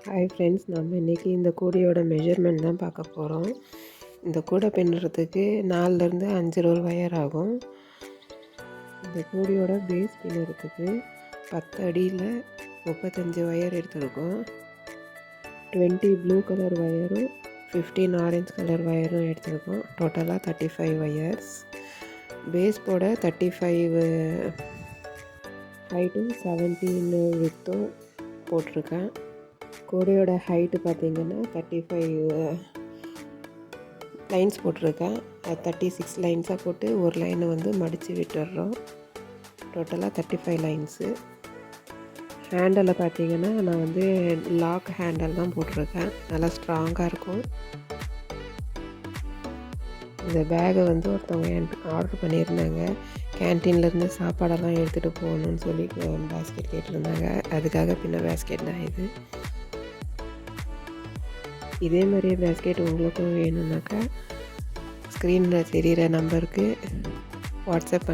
Hi friends, நம்ம இன்றைக்கி இந்த கூடையோட மெஷர்மெண்ட் தான் பார்க்க போகிறோம். இந்த கூடை பின்னுறதுக்கு 4லேருந்து 5 ரோல் வயர் ஆகும். இந்த கூடையோட பேஸ் பின்னுறதுக்கு 10 அடியில் 35 வயர் எடுத்துருக்கோம். 20 ப்ளூ கலர் வயரும் 15 ஆரஞ்ச் கலர் வயரும் எடுத்துருக்கோம். டோட்டலாக 35 வயர்ஸ். பேஸ் போட 35 ஹைட்டும் 17 வித்தும் போட்டிருக்கேன். கூடையோட ஹைட்டு பார்த்திங்கன்னா 35 லைன்ஸ் போட்டிருக்கேன். 36 லைன்ஸாக போட்டு ஒரு லைனை வந்து மடித்து விட்டுடுறோம். டோட்டலாக 35 லைன்ஸு. ஹேண்டலை பார்த்திங்கன்னா நான் வந்து லாக் ஹேண்டல் தான் போட்டிருக்கேன். நல்லா ஸ்ட்ராங்காக இருக்கும். இந்த பேகை வந்து ஒருத்தவங்க ஆர்டர் பண்ணியிருந்தாங்க. கேன்டீன்லேருந்து சாப்பாடெல்லாம் எடுத்துகிட்டு போகணுன்னு சொல்லி பேஸ்கெட் கேட்டிருந்தாங்க. அதுக்காக பின்ன பேஸ்கெட் தான் இது. இதே மாதிரியே பேஸ்கெட் உங்களுக்கும் வேணும்னாக்கா ஸ்க்ரீனில் தெரிகிற நம்பருக்கு வாட்ஸ்அப்